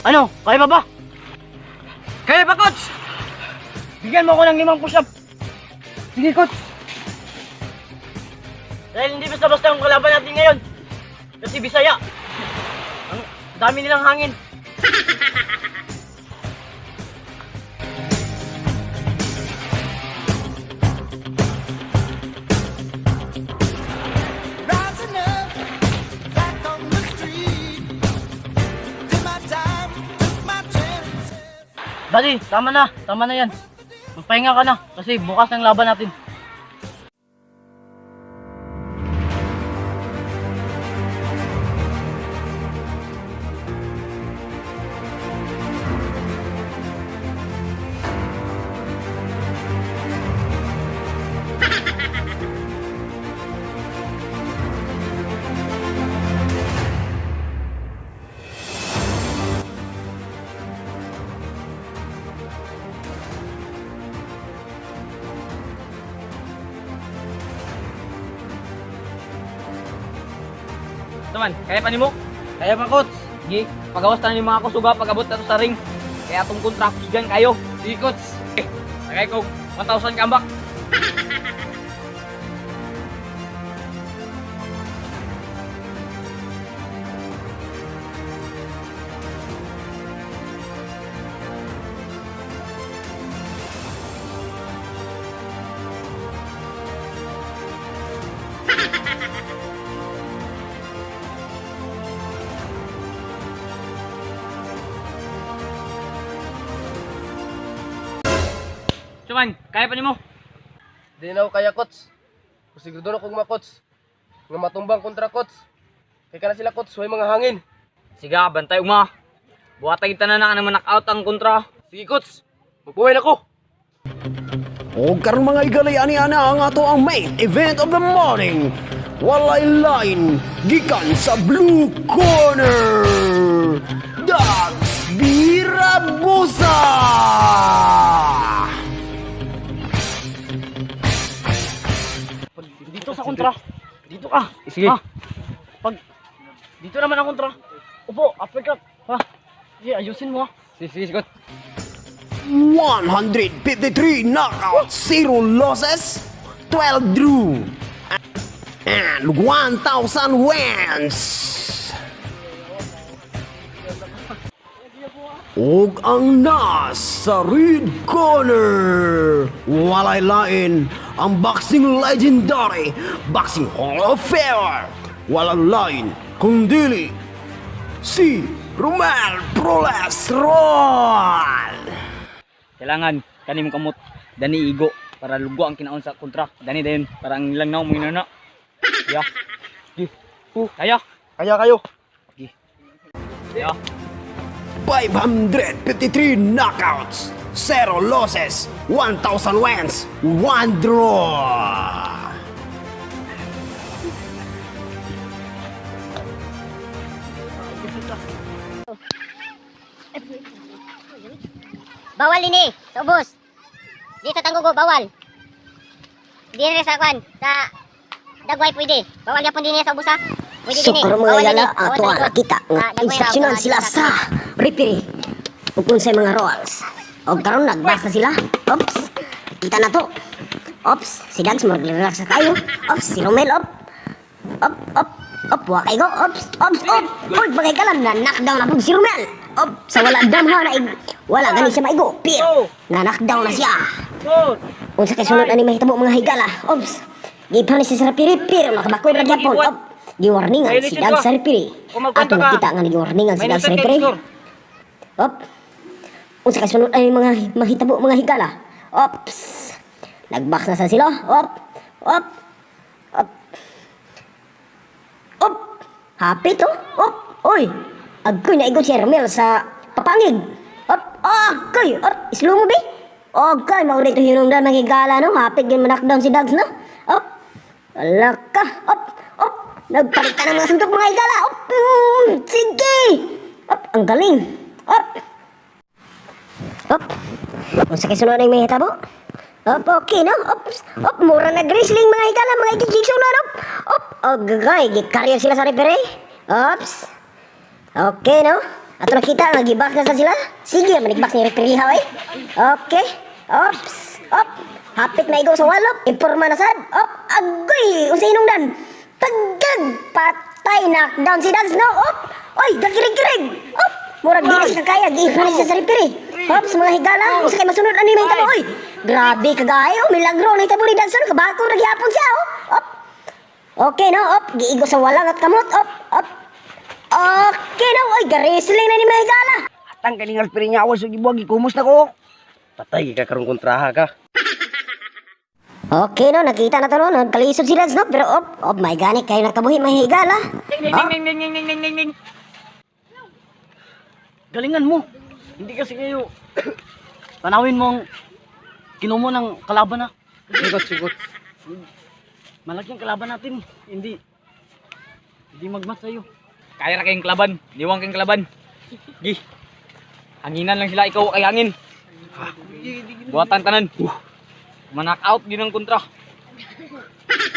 Ano? Kaya ba ba? Kaya ba, coach? Bigyan mo ako ng 5 push-up. Sige, coach. Dahil hindi basta-basta ang kalaban natin ngayon. Kasi Bisaya. Ang dami nilang hangin. Rising up, back on the street. Did my time, took my chances. Buddy, tama na. Tama na yan. Magpahinga ka na. Kasi bukas ang laban natin. Naman, kaya pa nimo? Kaya ba, coach? Sige, pagawas na ni mga kusuga pagabot na to sa ring. Kaya atong kontra kusigan kayo. Sige, coach. Tagay ko 1,000 kambak. Cuman, kaya pa nimo? Di na ako kaya, coach. Kusiguro na kong mga coach. Nga matumbang kontra coach. Kaya ka na sila coach, huwag mga hangin. Sige, bantay uma. Buhatag kita na naman knock-out ang kontra. Sige coach, magbuhay na ko. O karon mga igalay ani-ana ang ato ang main event of the morning. Walay line gikan sa blue corner. Dax Birabusa. Dito sa kontra. Dito ka. Sige. Ha? Pag dito naman ang kontra. Upo, uppercut. Ha? Sige, ayusin mo ha. Sige, coach. 153 knockouts, 0 losses, 12 drew, and 1,000 wins. Ug ang nasa red corner, walay lain ang boxing legendary, boxing hall of fame. Walang lain kundi si Romel Prolesrol. Kailangan kanim kamot dani igo para lugo ang kinaon sa kontra. Dani dayon para ang ilang naw mo inana. Ya. Gi. Kaya. Kaya kayo. Ya. 553 knockouts, 0 losses, 1,000 wins, 1 draw. Bawal ini, sa ubos. Di sa tanggugo, bawal. Di rin sa kwan, sa dagway pwede. Bawal yapon din sa ubos ha. Pwede So din karon bawal mga din. yala ato ang nakita nga instructional sila sa referee ug unsay mga rules. Og karon nagbasa sila. Oops. Kita na to. Oops, si Dags mag-relax na tayo. Oops, si Romel op. Op, wa kay go. Oops. Oy, bagay kalam na knockdown na pug si Romel. Op, sa wala damha na wala gani siya maigo. Pit. Na knockdown na siya. Unsa kay sunod ani mahitabo mga higala. Oops. Gipan ni si referee pero makabakoy ra gyapon. Op. Giwarningan si Dags sa referee. Ato nakita nga giwarningan si Dags sa referee. Op. Unsa kay sunod ay mga mahitabo mga higala. Ops. Nagbox na sa sila. Op. Happy to. Op. Oy. Agoy na igo si Romel sa papangig. Op. Agoy. Op. Slow mo be. Okay, maulit to hinungdan ng higala no. Happy gyud manakdown si Dags no. Op. Wala ka. Op. Nagpalit ka ng mga suntok mga higala. Op. Sige. Op. Ang galing. Op. Kung sa kasunod ay may hitabo. Okay no. Mura na grisling mga higala, mga ikikikso na. Gagay, gikarya sila sa referee. Okay no. Ato nakita nga gibak na sa sila. Sige, manikbak ni referee ha, oy. Okay. Ops. Op. Hapit na igo sa walop. Imporma na sad. Op. Agoy. Unsay inungdan. Tagag. Patay. Knockdown si Dags, no? Op. Oy, gagirig-girig. Op. Murag dili siya kaya. Giipon siya sa referee. Ops, mga higala. Usa kay masunod ani may tabo, oy. Grabe kagayo. Milagro na itabo ni Dags. Kabako na gyapon siya, oh. Op. Okay, no? Op. Giigo sa walang at kamot. Op. Op. Okay, no? Oy, garisling na ni mga higala. Atang kaningal piri niya awas, gibuwag, ikumus na ko. Patay ka karong kontraha ka. Okay, no? Nakita na to, no? Nagkalisod si Dags, no? Pero, op, my gani, kayo nakabuhi, may higala. Ding ding ding ding ding ding ding ding ding. Galingan mo. Hindi kasi kayo tanawin mong kinumo ng kalaban na. Sigot. Malaki ang kalaban natin. Hindi magmat sa'yo. Kaya na kayong kalaban. Diwang kayong kalaban. Gi. Hanginan lang sila, ikaw ay hangin. Buhatan tanan. Manak out din ang kontra.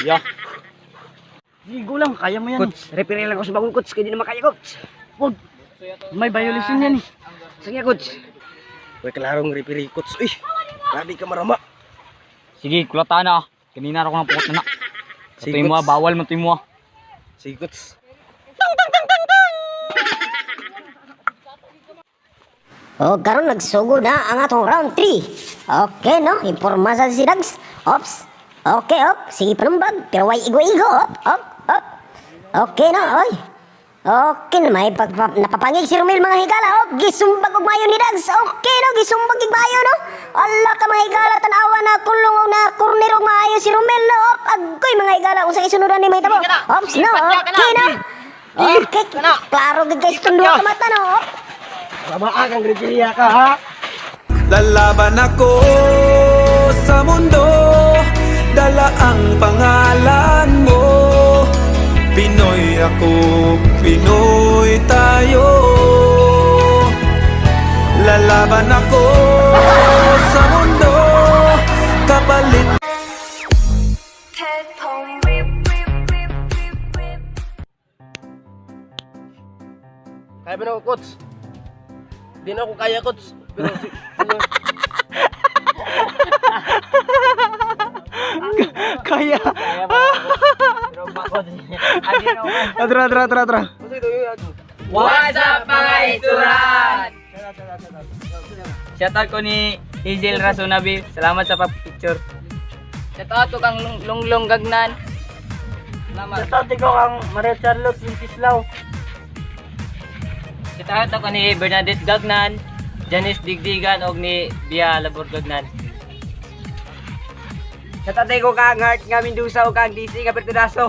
Yeah. Ligo lang, kaya mo yan. Coach. Referee lang ako sa bagong coach, kaya di na makaya coach. Huwag. May violation yan eh. Sige, coach. Uy, klarong referee, coach. Uy, grabe ka marama. Sige, kulata na. Kanina ako ng pukot na na. Sige, Katuin mo, coach. bawal mo tuin mo. Sige, coach. O, karon nagsugod na ang atong round 3. Okay, no? Imporma sa si Dags. Ops. Okay, op. Sige panumbag. Pero way igo-igo. Op. Okay, no? Oy. Okay na, may napapangig si Romel mga higala. Op. Gisumbag og mayo ni Dags. Okay, no? Gisumbag og mayo, no? Allah ka mga higala. Tanawa na kulong o na corner og maayo si Romel, no? Op. Agoy mga higala. Kung sa isunuran ni may tabo. Ops, no? Okay, no? Okay. Klaro gid guys. Tundo ka mata, no? Op. Ramaan kang referee ka ha. Lalaban ako sa mundo, dala ang pangalan mo. Pinoy ako, Pinoy tayo. Lalaban ako sa mundo, kapalit. Kaya ba na ako, coach? Di na ako kaya, coach. Pero Kaya. Pero bakod. Atra. What's up mga ituran? Shoutout ko ni Hazel Rasonabi. Salamat sa pag-picture. Shoutout ko kang Lunglong Gagnan. Salamat. Tati ko kang Maria Charlotte Wintislaw. Shoutout ko ni Bernadette Gagnan, Janice Digdigan og ni Bia Labor Gagnan. Sa tatay ko kang Heart nga Mendoza o kang DC nga Bertudaso.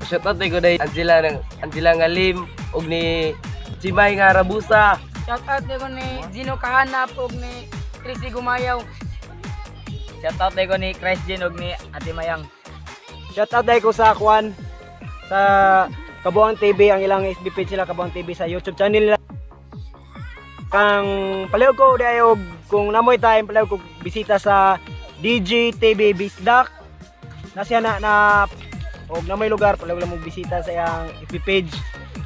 shoutout ko dahil Angela Ngalim og ni Jimay nga Rabusa. Shoutout ko ni Gino Kahanap ug ni Chrissy Gumayaw. Shoutout ko ni Chris Jen og ni Ate Mayang. Shoutout dahil ko sa Kwan sa Kabuang TV, ang ilang SB page sila Kabuang TV sa YouTube channel nila. Kang palihog ko dahil kung namoy time palihog ko bisita sa DJ TV Bisdak. Nasya na og namoy lugar palihog lang mo bisita sa iyang FB page.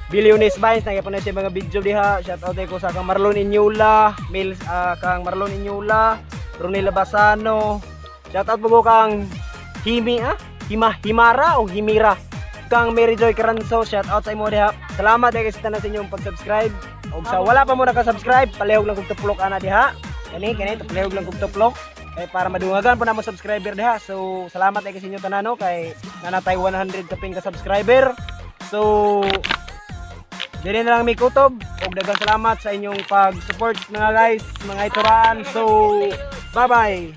Billionaires Vines nagyapon na siya mga video diha. Shoutout ko sa kang Marlon Inyula, kang Marlon Inyula, Ronela Basano. Shoutout po ko kang Himara o Himira. Kang Mary Joy Caranzo, shoutout sa imo diha. Salamat dahil sa tanan sa inyong pag-subscribe. Og sa wala pa mo naka-subscribe, palihog lang kog tuplok ana diha. Kani palihog lang kog tuplok kay para madungagan po na mo subscriber diha. So salamat dahil sa inyong tanan no kay nanatay 100 kaping ka subscriber. So dili na lang may kutob og daghang salamat sa inyong pag-support mga guys, mga ituran. So bye-bye.